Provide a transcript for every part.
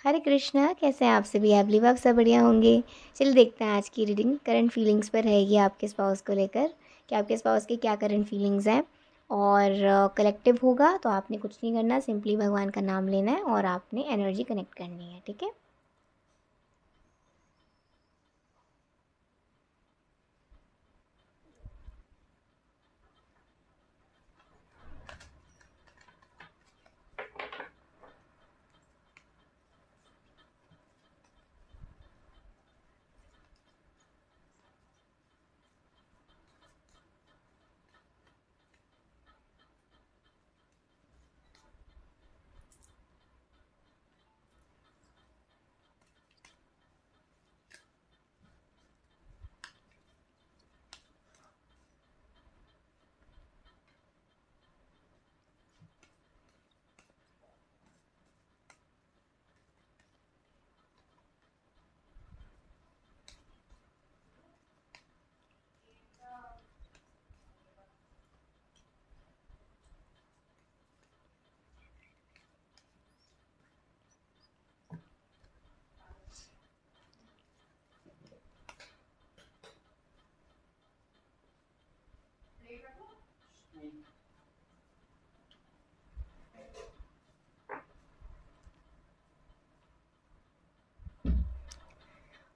हरे कृष्णा, कैसे हैं आप सभी? आई बिलीव आप सब बढ़िया होंगे। चलिए देखते हैं आज की रीडिंग करंट फीलिंग्स पर रहेगी आपके स्पाउस को लेकर कि आपके स्पाउस की क्या करंट फीलिंग्स हैं। और कलेक्टिव होगा तो आपने कुछ नहीं करना, सिंपली भगवान का नाम लेना है और आपने एनर्जी कनेक्ट करनी है, ठीक है।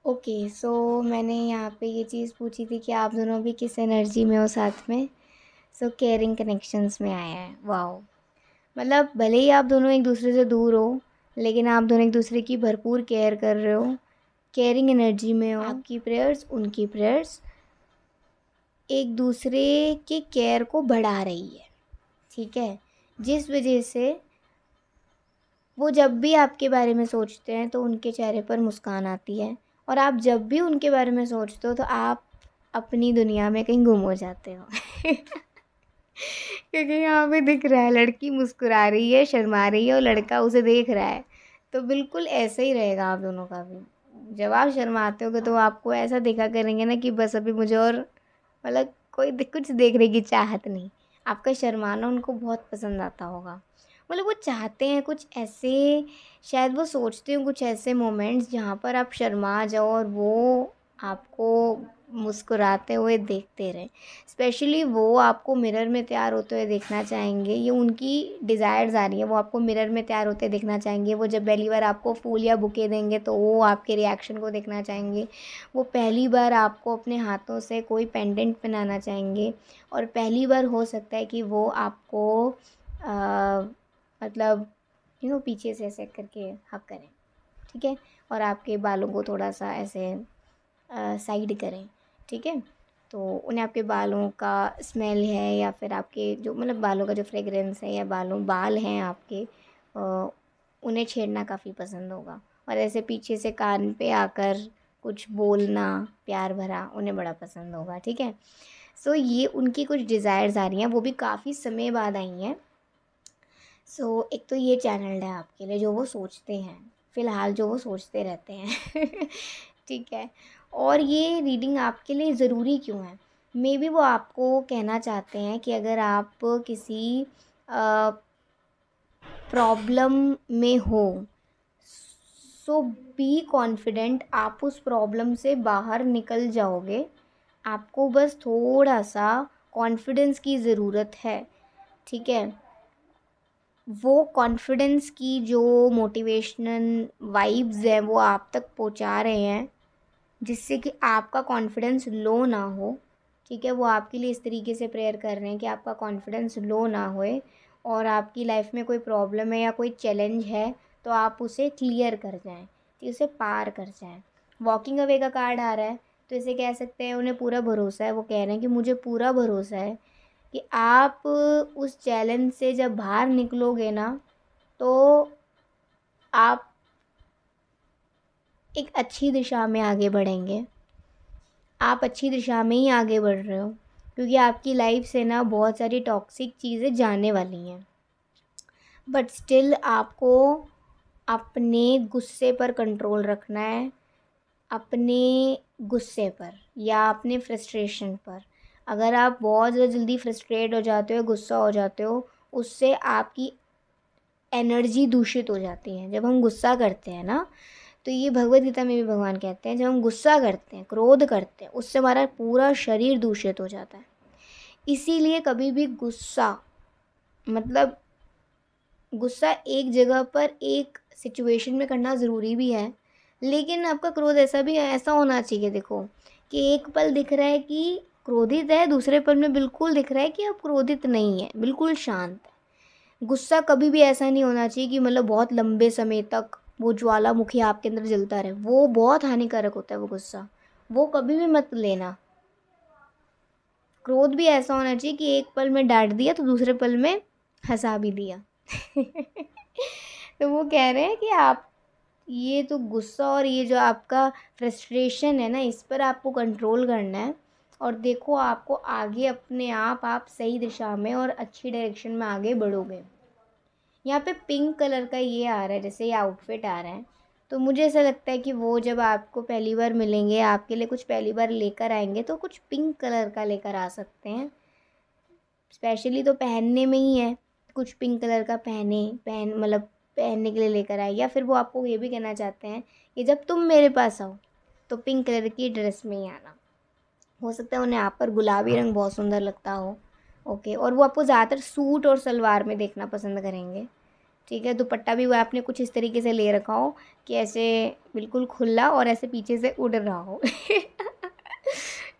ओके, सो मैंने यहाँ पे ये चीज़ पूछी थी कि आप दोनों भी किस एनर्जी में हो साथ में। सो केयरिंग कनेक्शंस में आया है। वाओ, मतलब भले ही आप दोनों एक दूसरे से दूर हो, लेकिन आप दोनों एक दूसरे की भरपूर केयर कर रहे हो, केयरिंग एनर्जी में हो। आपकी प्रेयर्स, उनकी प्रेयर्स एक दूसरे के केयर को बढ़ा रही है, ठीक है। जिस वजह से वो जब भी आपके बारे में सोचते हैं तो उनके चेहरे पर मुस्कान आती है, और आप जब भी उनके बारे में सोचते हो तो आप अपनी दुनिया में कहीं गुम हो जाते हो। क्योंकि यहाँ पे दिख रहा है लड़की मुस्कुरा रही है, शर्मा रही है और लड़का उसे देख रहा है। तो बिल्कुल ऐसे ही रहेगा आप दोनों का भी। जब आप शर्माते होगे तो वो आपको ऐसा देखा करेंगे ना कि बस अभी मुझे और मतलब कुछ देखने की चाहत नहीं। आपका शर्माना उनको बहुत पसंद आता होगा। मतलब वो चाहते हैं कुछ ऐसे, शायद वो सोचते हो कुछ ऐसे मोमेंट्स जहाँ पर आप शर्मा जाओ और वो आपको मुस्कुराते हुए देखते रहें। स्पेशली वो आपको मिरर में तैयार होते हुए देखना चाहेंगे, ये उनकी डिज़ायर्स आ रही है। वो आपको मिरर में तैयार होते देखना चाहेंगे। वो जब पहली बार आपको फूल या बुके देंगे तो वो आपके रिएक्शन को देखना चाहेंगे। वो पहली बार आपको अपने हाथों से कोई पेंडेंट पहनाना चाहेंगे, और पहली बार हो सकता है कि वो आपको मतलब पीछे से ऐसे करके हक करें, ठीक है। और आपके बालों को थोड़ा सा ऐसे साइड करें, ठीक है। तो उन्हें आपके बालों का स्मेल है या फिर आपके जो मतलब बालों का जो फ्रेगरेंस है या बाल हैं आपके, उन्हें छेड़ना काफ़ी पसंद होगा। और ऐसे पीछे से कान पे आकर कुछ बोलना प्यार भरा उन्हें बड़ा पसंद होगा, ठीक है। सो ये उनकी कुछ डिज़ायर्स आ रही हैं, वो भी काफ़ी समय बाद आई हैं। सो एक तो ये चैनल है आपके लिए जो वो सोचते हैं, फ़िलहाल जो वो सोचते रहते हैं। ठीक है। और ये रीडिंग आपके लिए ज़रूरी क्यों है? मेबी वो आपको कहना चाहते हैं कि अगर आप किसी प्रॉब्लम में हो, सो बी कॉन्फिडेंट, आप उस प्रॉब्लम से बाहर निकल जाओगे। आपको बस थोड़ा सा कॉन्फिडेंस की ज़रूरत है, ठीक है। वो कॉन्फिडेंस की जो मोटिवेशनल वाइब्स हैं वो आप तक पहुंचा रहे हैं, जिससे कि आपका कॉन्फिडेंस लो ना हो, ठीक है। वो आपके लिए इस तरीके से प्रेयर कर रहे हैं कि आपका कॉन्फिडेंस लो ना होए, और आपकी लाइफ में कोई प्रॉब्लम है या कोई चैलेंज है तो आप उसे क्लियर कर जाएं, तो उसे पार कर जाएं। वॉकिंग अवे का कार्ड आ रहा है, तो इसे कह सकते हैं उन्हें पूरा भरोसा है। वो कह रहे हैं कि मुझे पूरा भरोसा है कि आप उस चैलेंज से जब बाहर निकलोगे ना, तो आप एक अच्छी दिशा में आगे बढ़ेंगे। आप अच्छी दिशा में ही आगे बढ़ रहे हो, क्योंकि आपकी लाइफ से ना बहुत सारी टॉक्सिक चीज़ें जाने वाली हैं। बट स्टिल आपको अपने गुस्से पर कंट्रोल रखना है, अपने गुस्से पर या अपने फ्रस्ट्रेशन पर। अगर आप बहुत ज़्यादा जल्दी फ्रस्ट्रेट हो जाते हो, गुस्सा हो जाते हो, उससे आपकी एनर्जी दूषित हो जाती है। जब हम गुस्सा करते हैं ना, तो ये भगवद गीता में भी भगवान कहते हैं, जब हम गुस्सा करते हैं, क्रोध करते हैं, उससे हमारा पूरा शरीर दूषित हो जाता है। इसीलिए कभी भी गुस्सा, मतलब गुस्सा एक जगह पर एक सिचुएशन में करना ज़रूरी भी है, लेकिन आपका क्रोध ऐसा होना चाहिए, देखो, कि एक पल दिख रहा है कि क्रोधित है, दूसरे पल में बिल्कुल दिख रहा है कि आप क्रोधित नहीं है, बिल्कुल शांत है। गुस्सा कभी भी ऐसा नहीं होना चाहिए कि मतलब बहुत लंबे समय तक वो ज्वालामुखी आपके अंदर जलता रहे, वो बहुत हानिकारक होता है वो गुस्सा, वो कभी भी मत लेना। क्रोध भी ऐसा होना चाहिए कि एक पल में डांट दिया तो दूसरे पल में हंसा भी दिया। तो वो कह रहे हैं कि आप ये तो गुस्सा और ये जो आपका फ्रस्ट्रेशन है ना, इस पर आपको कंट्रोल करना है। और देखो आपको आगे अपने आप सही दिशा में और अच्छी डायरेक्शन में आगे बढ़ोगे। यहाँ पे पिंक कलर का ये आ रहा है, जैसे ये आउटफिट आ रहा है, तो मुझे ऐसा लगता है कि वो जब आपको पहली बार मिलेंगे, आपके लिए कुछ पहली बार लेकर आएंगे, तो कुछ पिंक कलर का लेकर आ सकते हैं। स्पेशली तो पहनने में ही है, कुछ पिंक कलर का मतलब पहनने के लिए लेकर आए, या फिर वो आपको ये भी कहना चाहते हैं कि जब तुम मेरे पास आओ तो पिंक कलर की ड्रेस में ही आना। हो सकता है उन्हें आप पर गुलाबी रंग बहुत सुंदर लगता हो। ओके, और वो आपको ज़्यादातर सूट और सलवार में देखना पसंद करेंगे। ठीक है, दुपट्टा भी वो आपने कुछ इस तरीके से ले रखा हो कि ऐसे बिल्कुल खुला और ऐसे पीछे से उड़ रहा हो।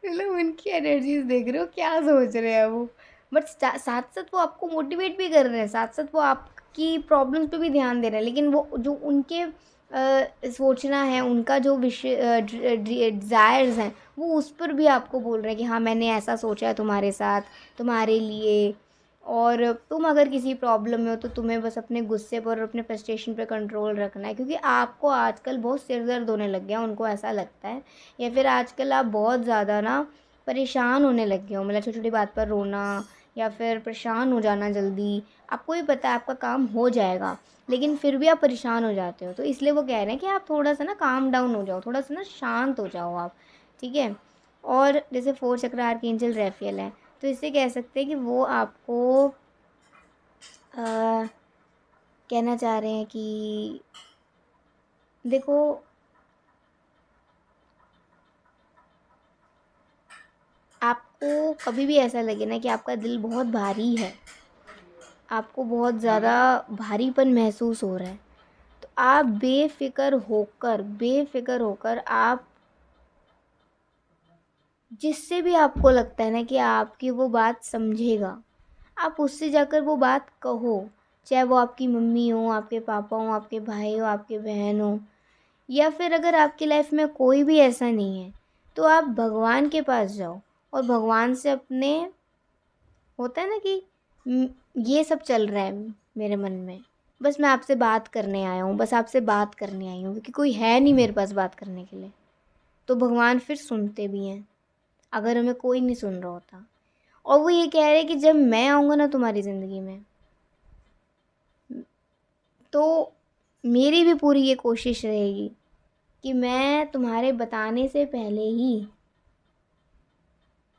मतलब उनकी एनर्जीज देख रहे हो क्या सोच रहे हैं वो। बट साथ साथ वो आपको मोटिवेट भी कर रहे हैं, साथ साथ वो आपकी प्रॉब्लम्स पे भी ध्यान दे रहे हैं, लेकिन वो जो उनके सोचना है, उनका जो विषय डिज़ायर्स हैं, वो उस पर भी आपको बोल रहे हैं कि हाँ मैंने ऐसा सोचा है तुम्हारे साथ, तुम्हारे लिए। और तुम अगर किसी प्रॉब्लम में हो तो तुम्हें बस अपने गुस्से पर और अपने फ्रस्ट्रेशन पे कंट्रोल रखना है, क्योंकि आपको आजकल बहुत सिर दर्द होने लग गया, उनको ऐसा लगता है। या फिर आजकल आप बहुत ज़्यादा ना परेशान होने लग गए हो, मतलब छोटी छोटी बात पर रोना या फिर परेशान हो जाना जल्दी। आपको ही पता है आपका काम हो जाएगा, लेकिन फिर भी आप परेशान हो जाते हो। तो इसलिए वो कह रहे हैं कि आप थोड़ा सा ना काम डाउन हो जाओ, थोड़ा सा ना शांत हो जाओ आप। ठीक है, और जैसे 4 चक्र आर्कएंजल रैफेल है, तो इससे कह सकते हैं कि वो आपको कहना चाह रहे हैं कि देखो, आपको कभी भी ऐसा लगे ना कि आपका दिल बहुत भारी है, आपको बहुत ज़्यादा भारीपन महसूस हो रहा है, तो आप बेफ़िक्र होकर आप जिससे भी आपको लगता है ना कि आपकी वो बात समझेगा, आप उससे जाकर वो बात कहो। चाहे वो आपकी मम्मी हो, आपके पापा हो, आपके भाई हो, आपके बहन हो, या फिर अगर आपकी लाइफ में कोई भी ऐसा नहीं है, तो आप भगवान के पास जाओ और भगवान से अपने, होता है ना कि ये सब चल रहा है मेरे मन में, बस मैं आपसे बात करने आया हूँ, बस आपसे बात करने आई हूँ, क्योंकि कोई है नहीं मेरे पास बात करने के लिए। तो भगवान फिर सुनते भी हैं, अगर हमें कोई नहीं सुन रहा होता। और वो ये कह रहे हैं कि जब मैं आऊँगा ना तुम्हारी ज़िंदगी में, तो मेरी भी पूरी ये कोशिश रहेगी कि मैं तुम्हारे बताने से पहले ही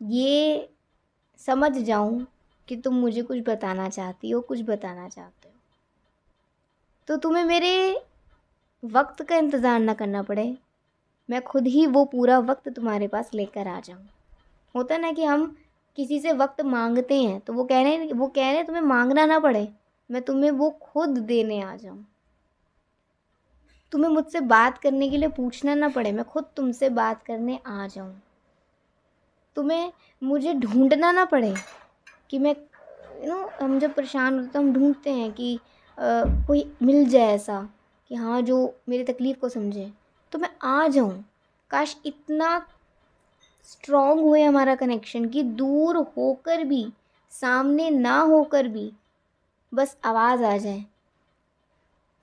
ये समझ जाऊं कि तुम मुझे कुछ बताना चाहती हो, कुछ बताना चाहते हो। तो तुम्हें मेरे वक्त का इंतज़ार ना करना पड़े, मैं खुद ही वो पूरा वक्त तुम्हारे पास लेकर आ जाऊं। होता है ना कि हम किसी से वक्त मांगते हैं, तो वो कह रहे हैं तुम्हें मांगना ना पड़े, मैं तुम्हें वो खुद देने आ जाऊं। तुम्हें मुझसे बात करने के लिए पूछना ना पड़े, मैं खुद तुमसे बात करने आ जाऊं। तुम्हें मुझे ढूंढना ना पड़े कि मैं, हम जब परेशान होते तो हम ढूंढते हैं कि कोई मिल जाए ऐसा कि हाँ जो मेरी तकलीफ़ को समझे, तो मैं आ जाऊं। काश इतना स्ट्रॉन्ग हुए हमारा कनेक्शन कि दूर होकर भी, सामने ना होकर भी, बस आवाज़ आ जाए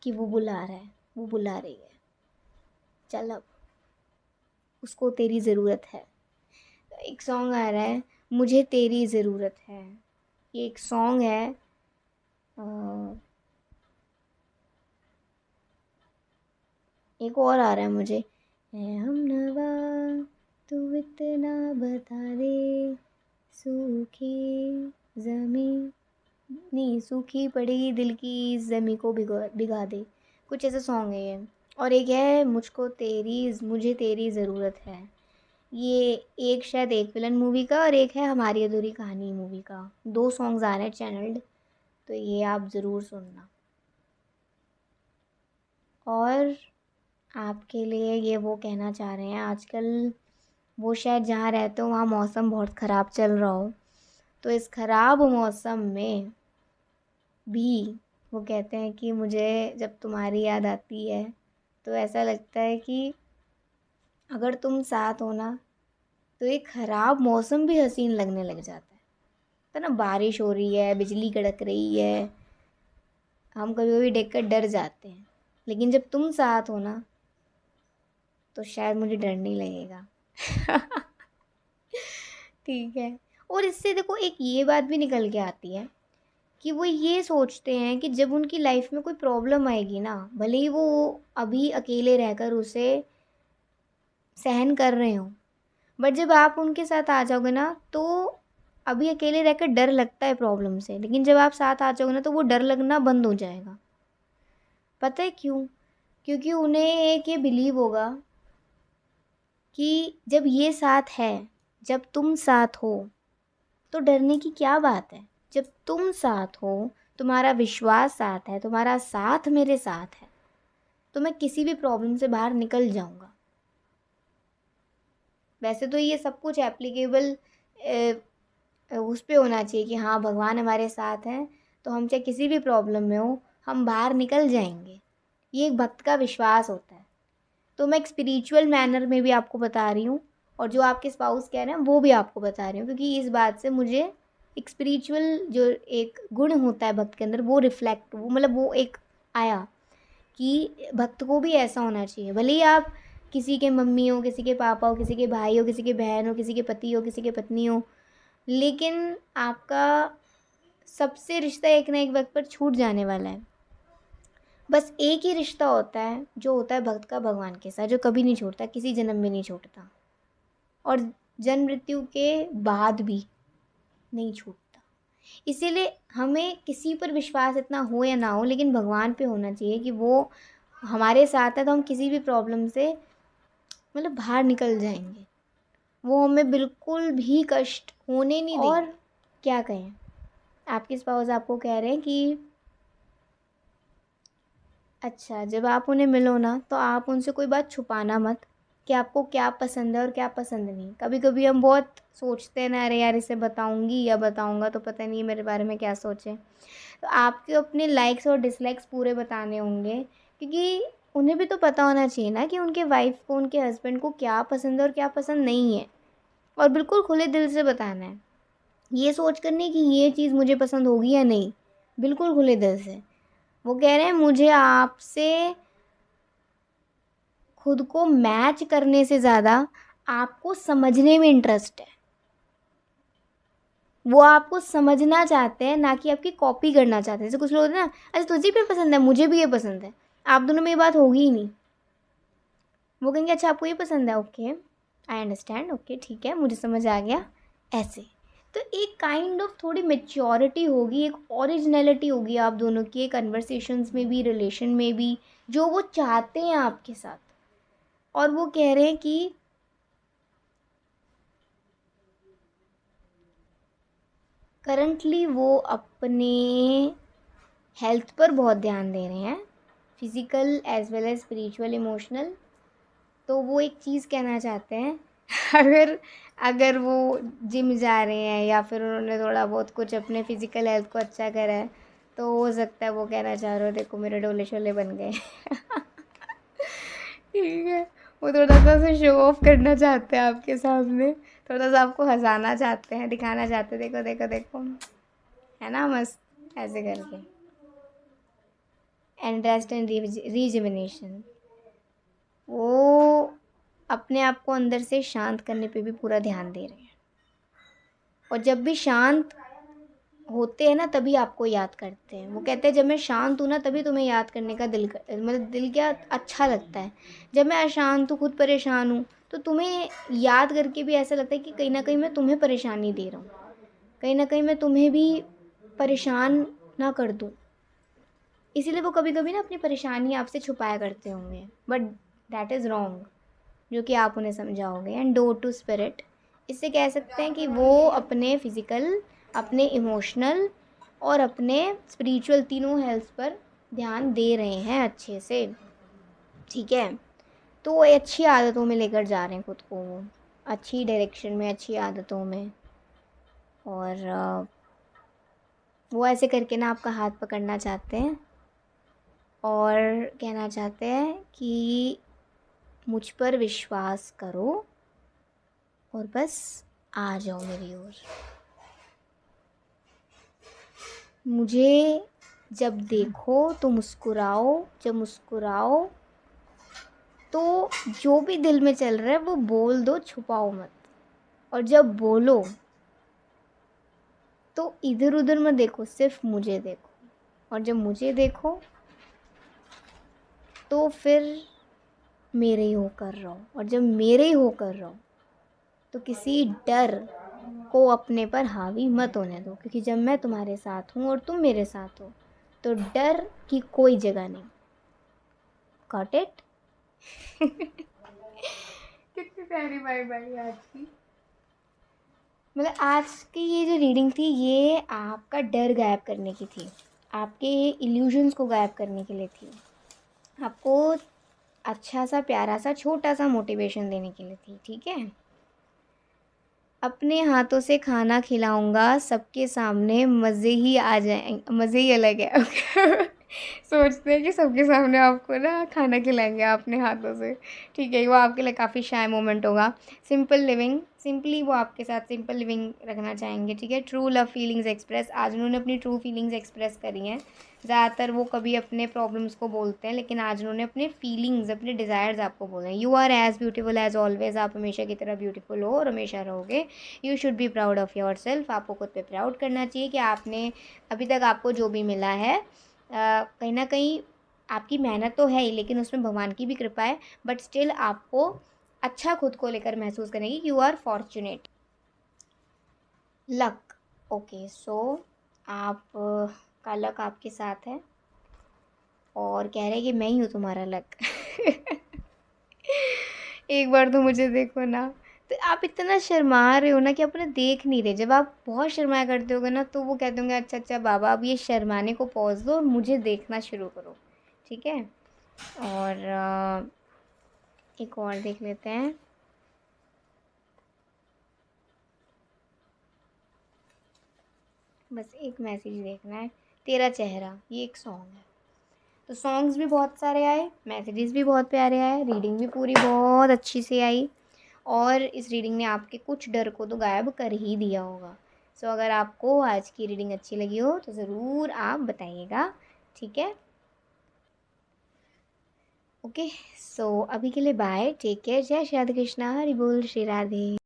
कि वो बुला रहा है, वो बुला रही है, चल अब उसको तेरी ज़रूरत है। एक सॉन्ग आ रहा है, मुझे तेरी ज़रूरत है, ये एक सॉन्ग है। अ, एक और आ रहा है मुझे, है हम नवा तू इतना बता दे, सूखी ज़मीं नहीं, सूखी पड़ी दिल की ज़मी को भिगो भिगा दे, कुछ ऐसा सॉन्ग है ये। और एक है मुझे तेरी ज़रूरत है। ये एक शायद एक विलन मूवी का और एक है हमारी अधूरी कहानी मूवी का। 2 सॉन्ग्स आ रहे हैं चैनल्ड, तो ये आप ज़रूर सुनना। और आपके लिए ये वो कहना चाह रहे हैं, आजकल वो शायद जहाँ रहते हो वहाँ मौसम बहुत ख़राब चल रहा हो, तो इस ख़राब मौसम में भी वो कहते हैं कि मुझे जब तुम्हारी याद आती है तो ऐसा लगता है कि अगर तुम साथ हो ना तो ये ख़राब मौसम भी हसीन लगने लग जाता है। तो ना बारिश हो रही है, बिजली कड़क रही है, हम कभी कभी देख कर डर जाते हैं, लेकिन जब तुम साथ हो ना तो शायद मुझे डर नहीं लगेगा। ठीक है। और इससे देखो एक ये बात भी निकल के आती है कि वो ये सोचते हैं कि जब उनकी लाइफ में कोई प्रॉब्लम आएगी ना, भले ही वो अभी अकेले रहकर उसे सहन कर रहे हो, बट जब आप उनके साथ आ जाओगे ना तो अभी अकेले रहकर डर लगता है प्रॉब्लम से, लेकिन जब आप साथ आ जाओगे ना तो वो डर लगना बंद हो जाएगा। पता है क्यों? क्योंकि उन्हें एक ये बिलीव होगा कि जब ये साथ है, जब तुम साथ हो तो डरने की क्या बात है। जब तुम साथ हो, तुम्हारा विश्वास साथ है, तुम्हारा साथ मेरे साथ है, तो मैं किसी भी प्रॉब्लम से बाहर निकल जाऊंगा। वैसे तो ये सब कुछ एप्लीकेबल उस पे होना चाहिए कि हाँ भगवान हमारे साथ हैं, तो हम चाहे किसी भी प्रॉब्लम में हो हम बाहर निकल जाएंगे। ये एक भक्त का विश्वास होता है। तो मैं एक स्पिरिचुअल मैनर में भी आपको बता रही हूँ, और जो आपके स्पाउस कह रहे हैं वो भी आपको बता रही हूँ, क्योंकि इस बात से मुझे एक स्पिरिचुअल जो एक गुण होता है भक्त के अंदर वो रिफ्लेक्ट, वो मतलब वो एक आया कि भक्त को भी ऐसा होना चाहिए। भले ही आप किसी के मम्मी हो, किसी के पापा हो, किसी के भाई हो, किसी के बहन हो, किसी के पति हो, किसी के पत्नी हो, लेकिन आपका सबसे रिश्ता एक ना एक वक्त पर छूट जाने वाला है। बस एक ही रिश्ता होता है जो होता है भक्त का भगवान के साथ, जो कभी नहीं छूटता, किसी जन्म में नहीं छूटता, और जन्म मृत्यु के बाद भी नहीं छूटता। इसीलिए हमें किसी पर विश्वास इतना हो या ना हो, लेकिन भगवान पे होना चाहिए कि वो हमारे साथ है तो हम किसी भी प्रॉब्लम से मतलब बाहर निकल जाएंगे। वो हमें बिल्कुल भी कष्ट होने नहीं देंगे। और क्या कहें, आपके स्पाउस आपको कह रहे हैं कि अच्छा जब आप उन्हें मिलो ना तो आप उनसे कोई बात छुपाना मत कि आपको क्या पसंद है और क्या पसंद नहीं। कभी कभी हम बहुत सोचते हैं ना, अरे यार इसे बताऊंगी या बताऊंगा तो पता नहीं मेरे बारे में क्या सोचे। तो आपके अपने लाइक्स और डिसलाइक्स पूरे बताने होंगे, क्योंकि उन्हें भी तो पता होना चाहिए ना कि उनके वाइफ को, उनके हस्बैंड को क्या पसंद है और क्या पसंद नहीं है। और बिल्कुल खुले दिल से बताना है, ये सोच कर नहीं कि ये चीज़ मुझे पसंद होगी या नहीं, बिल्कुल खुले दिल से। वो कह रहे हैं मुझे आपसे खुद को मैच करने से ज़्यादा आपको समझने में इंटरेस्ट है। वो आपको समझना चाहते हैं, ना कि आपकी कॉपी करना चाहते हैं। जैसे कुछ लोग होते हैं ना, अच्छा तुझे भी पसंद है मुझे भी ये पसंद है, आप दोनों में ये बात होगी ही नहीं। वो कहेंगे अच्छा आपको ये पसंद है, ओके आई अंडरस्टैंड, ओके ठीक है मुझे समझ आ गया, ऐसे। तो एक काइंड ऑफ थोड़ी मेच्योरिटी होगी, एक ओरिजिनलिटी होगी आप दोनों की कन्वर्सेशंस में भी, रिलेशन में भी, जो वो चाहते हैं आपके साथ। और वो कह रहे हैं कि करंटली वो अपने हेल्थ पर बहुत ध्यान दे रहे हैं, physical as well as spiritual emotional. तो वो एक चीज़ कहना चाहते हैं, अगर अगर वो जिम जा रहे हैं या फिर उन्होंने थोड़ा बहुत कुछ अपने फिज़िकल हेल्थ को अच्छा करा है, तो हो सकता है वो कहना चाह रहे हो देखो मेरे डोले शोले बन गए। ठीक है। वो थोड़ा सा उसे शो ऑफ करना चाहते हैं आपके सामने, थोड़ा सा आपको हंसाना चाहते हैं, दिखाना चाहते हैं देखो देखो देखो, है ना मस्त ऐसे करके। एंड रेस्ट एंड रिजुविनेशन, वो अपने आप को अंदर से शांत करने पे भी पूरा ध्यान दे रहे हैं। और जब भी शांत होते हैं ना तभी आपको याद करते हैं। वो कहते हैं जब मैं शांत हूँ ना तभी तुम्हें याद करने का दिल कर, मतलब दिल क्या अच्छा लगता है। जब मैं अशांत हूँ, खुद परेशान हूँ, तो तुम्हें याद करके भी ऐसा लगता है कि कहीं ना कहीं मैं तुम्हें परेशानी दे रहा हूँ, कहीं ना कहीं मैं तुम्हें भी परेशान ना कर दूँ। इसीलिए वो कभी कभी ना अपनी परेशानी आपसे छुपाया करते होंगे, बट दैट इज़ रॉन्ग, जो कि आप उन्हें समझाओगे। एंड डो टू स्पिरिट, इससे कह सकते हैं कि वो अपने फिज़िकल, अपने इमोशनल और अपने स्पिरिचुअल तीनों हेल्थ पर ध्यान दे रहे हैं अच्छे से। ठीक है, तो वो अच्छी आदतों में लेकर जा रहे हैं खुद को, वो अच्छी डायरेक्शन में, अच्छी आदतों में। और वो ऐसे करके ना आपका हाथ पकड़ना चाहते हैं और कहना चाहते हैं कि मुझ पर विश्वास करो और बस आ जाओ मेरी ओर। मुझे जब देखो तो मुस्कुराओ, जब मुस्कुराओ तो जो भी दिल में चल रहा है वो बोल दो, छुपाओ मत। और जब बोलो तो इधर उधर मत देखो, सिर्फ मुझे देखो। और जब मुझे देखो तो फिर मेरे ही होकर रहो। और जब मेरे ही होकर रहो तो किसी डर को अपने पर हावी मत होने दो, क्योंकि जब मैं तुम्हारे साथ हूँ और तुम मेरे साथ हो तो डर की कोई जगह नहीं। Got it? कितनी प्यारी बाय बाय आज की। मतलब आज की ये जो रीडिंग थी ये आपका डर गायब करने की थी, आपके इल्यूजन्स को गायब करने के लिए थी, आपको अच्छा सा प्यारा सा छोटा सा मोटिवेशन देने के लिए थी। ठीक है, अपने हाथों से खाना खिलाऊंगा सबके सामने, मज़े ही आ जाएंगे, मज़े ही अलग है। सोचते हैं कि सबके सामने आपको ना खाना खिलाएंगे अपने हाथों से। ठीक है, वो आपके लिए काफ़ी शाय मोमेंट होगा। सिंपल लिविंग, सिंपली वो आपके साथ सिंपल लिविंग रखना चाहेंगे। ठीक है, ट्रू लव फीलिंग्स एक्सप्रेस, आज उन्होंने अपनी ट्रू फीलिंग्स एक्सप्रेस करी हैं। ज़्यादातर वो कभी अपने प्रॉब्लम्स को बोलते हैं, लेकिन आज उन्होंने अपने फीलिंग्स, अपने डिज़ायर्स आपको बोले हैं। You are as beautiful as always, आप हमेशा की तरह ब्यूटीफुल हो और हमेशा रहोगे। You should be proud of yourself, आपको खुद पे प्राउड करना चाहिए कि आपने अभी तक आपको जो भी मिला है कहीं ना कहीं आपकी मेहनत तो है ही, लेकिन उसमें भगवान की भी कृपा है। बट स्टिल आपको अच्छा खुद को लेकर महसूस करेंगे कि you are fortunate. Luck, okay, so आप का लक आपके साथ है और कह रहे हैं कि मैं ही हूँ तुम्हारा लक। एक बार तो मुझे देखो ना। तो आप इतना शर्मा रहे हो ना कि आप उन्हें देख नहीं रहे। जब आप बहुत शर्माया करते होगे ना तो वो कहते होंगे अच्छा अच्छा बाबा अब ये शर्माने को पॉज दो और मुझे देखना शुरू करो। ठीक है, और एक और देख लेते हैं। बस एक मैसेज देखना है, तेरा चेहरा, ये एक सॉन्ग है। तो सॉन्ग्स भी बहुत सारे आए, मैसेजेस भी बहुत प्यारे आए, रीडिंग भी पूरी बहुत अच्छी से आई। और इस रीडिंग ने आपके कुछ डर को तो गायब कर ही दिया होगा। सो अगर आपको आज की रीडिंग अच्छी लगी हो तो ज़रूर आप बताइएगा। ठीक है, ओके, सो अभी के लिए बाय, टेक केयर, जय श्री राधे कृष्णा, हरि बोल, श्री राधे।